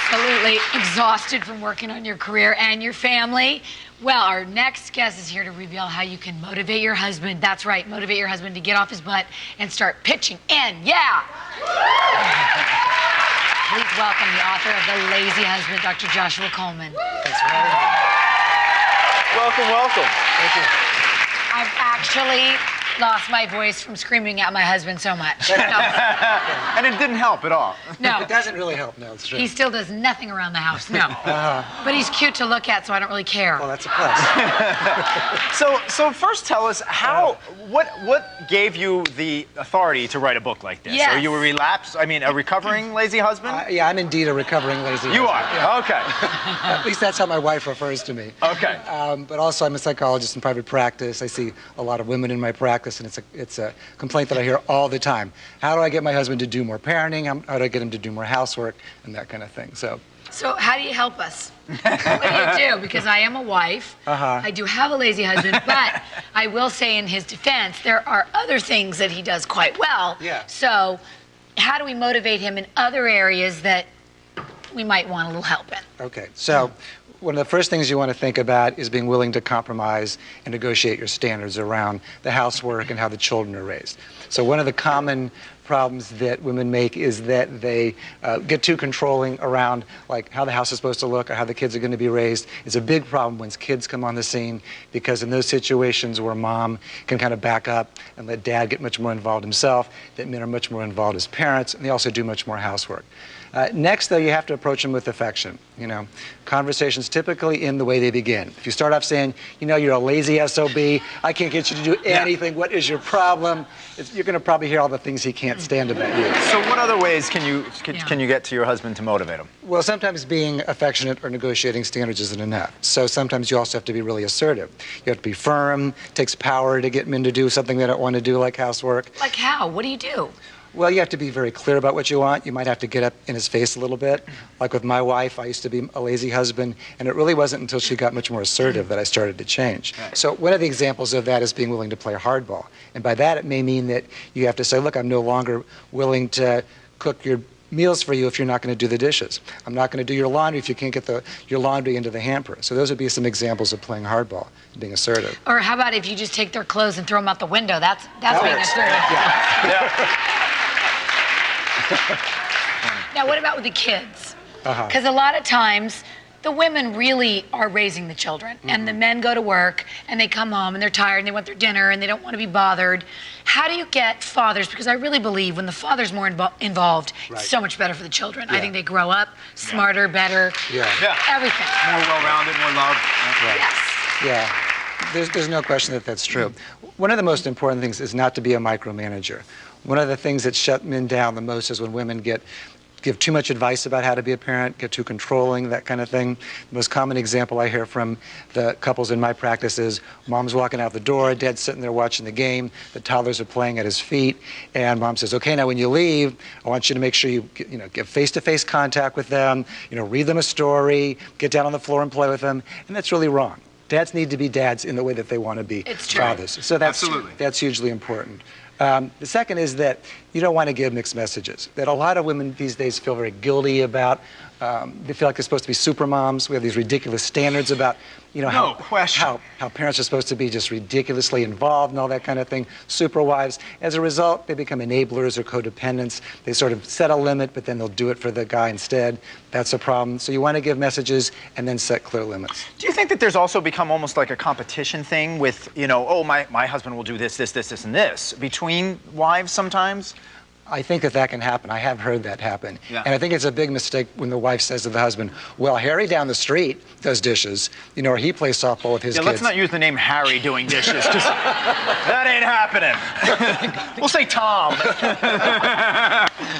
absolutely exhausted from working on your career and your family. Well, our next guest is here to reveal how you can motivate your husband. That's right, motivate your husband to get off his butt and start pitching in. Yeah! Please welcome the author of The Lazy Husband, Dr. Joshua Coleman. Thanks for having me. Welcome, welcome. Thank you. I've actually lost my voice from screaming at my husband so much. No. And it didn't help at all. No. It doesn't really help, no, it's true. He still does nothing around the house, no. But he's cute to look at, so I don't really care. Well, that's a plus. So first tell us what gave you the authority to write a book like this? Yes. Are you a recovering lazy husband? Yeah, I'm indeed a recovering lazy You husband. are? Okay. At least that's how my wife refers to me. Okay. But also I'm a psychologist in private practice. I see a lot of women in my practice, and it's a complaint that I hear all the time. How do I get my husband to do more parenting? How do I get him to do more housework? And that kind of thing. So how do you help us? What do you do? Because I am a wife. I do have a lazy husband, but I will say in his defense, there are other things that he does quite well. Yeah. So how do we motivate him in other areas that we might want a little help in? Okay, so one of the first things you want to think about is being willing to compromise and negotiate your standards around the housework and how the children are raised. So one of the common problems that women make is that they get too controlling around like how the house is supposed to look or how the kids are going to be raised. It's a big problem when kids come on the scene, because in those situations where mom can kind of back up and let dad get much more involved himself, that men are much more involved as parents, and they also do much more housework. Next, though, you have to approach them with affection. You know, conversations typically end the way they begin. If you start off saying, you know, you're a lazy SOB, I can't get you to do anything, what is your problem? You're going to probably hear all the things he can't stand about you. So what other ways can you get to your husband to motivate him? Well, sometimes being affectionate or negotiating standards isn't enough. So sometimes you also have to be really assertive. You have to be firm. It takes power to get men to do something they don't want to do, like housework. Like how? What do you do? Well, you have to be very clear about what you want. You might have to get up in his face a little bit. Like with my wife, I used to be a lazy husband, and it really wasn't until she got much more assertive that I started to change. So one of the examples of that is being willing to play hardball. And by that, it may mean that you have to say, look, I'm no longer willing to cook your meals for you if you're not going to do the dishes. I'm not going to do your laundry if you can't get your laundry into the hamper. So those would be some examples of playing hardball, being assertive. Or how about if you just take their clothes and throw them out the window? That's being assertive. Yeah. Now, what about with the kids? Because a lot of times, the women really are raising the children, and the men go to work, and they come home, and they're tired, and they want their dinner, and they don't want to be bothered. How do you get fathers? Because I really believe when the father's more involved, it's so much better for the children. I think they grow up smarter, better, everything. More well-rounded, more loved. Yes. Yeah, there's no question that that's true. One of the most important things is not to be a micromanager. One of the things that shut men down the most is when women give too much advice about how to be a parent, get too controlling, that kind of thing. The most common example I hear from the couples in my practice is mom's walking out the door, dad's sitting there watching the game, the toddlers are playing at his feet, and mom says, okay, now when you leave, I want you to make sure you get face-to-face contact with them, read them a story, get down on the floor and play with them, and that's really wrong. Dads need to be dads in the way that they want to be fathers. So that's hugely important. The second is that you don't want to give mixed messages. That a lot of women these days feel very guilty about. They feel like they're supposed to be super moms. We have these ridiculous standards about, how parents are supposed to be just ridiculously involved and all that kind of thing. Super wives. As a result, they become enablers or codependents. They sort of set a limit, but then they'll do it for the guy instead. That's a problem. So you want to give messages and then set clear limits. Do you think that there's also become almost like a competition thing with, oh, my husband will do this, this, this, this, and this between wives sometimes? I think that can happen. I have heard that happen. Yeah. And I think it's a big mistake when the wife says to the husband, well, Harry down the street does dishes, or he plays softball with his kids. Let's not use the name Harry doing dishes, because that ain't happening. We'll say Tom.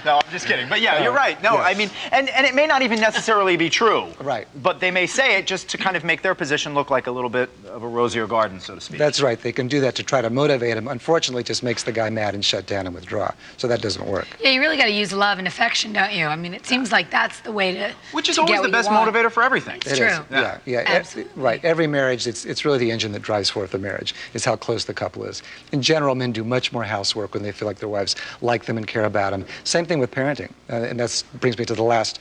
No, I'm just kidding. But yeah, you're right. No, I mean, and it may not even necessarily be true. Right. But they may say it just to kind of make their position look like a little bit of a rosier garden, so to speak. That's right. They can do that to try to motivate him. Unfortunately, it just makes the guy mad and shut down and withdraw. So that doesn't work. Yeah, you really got to use love and affection, don't you? I mean, it seems like that's the way to Which is always the best motivator for everything. It's true. Yeah. Absolutely. Right. Every marriage, it's really the engine that drives forth a marriage, is how close the couple is. In general, men do much more housework when they feel like their wives like them and care about them. Same thing with parents. parenting. And that brings me to the last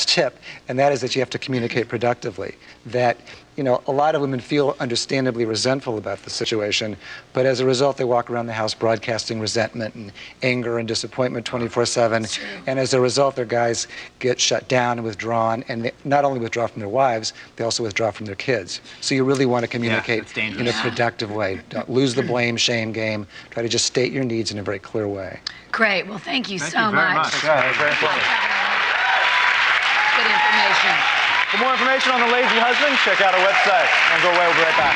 tip, and that is that you have to communicate productively. That, a lot of women feel understandably resentful about the situation, but as a result, they walk around the house broadcasting resentment and anger and disappointment 24/7. And as a result, their guys get shut down and withdrawn, and they not only withdraw from their wives, they also withdraw from their kids. So you really want to communicate in a productive way. Don't lose the blame, shame game. Try to just state your needs in a very clear way. Great. Well, thank you so Thank you very much. Yeah, that's very important. Good information. For more information on the lazy husband, check out our website. And go away, we'll be right back.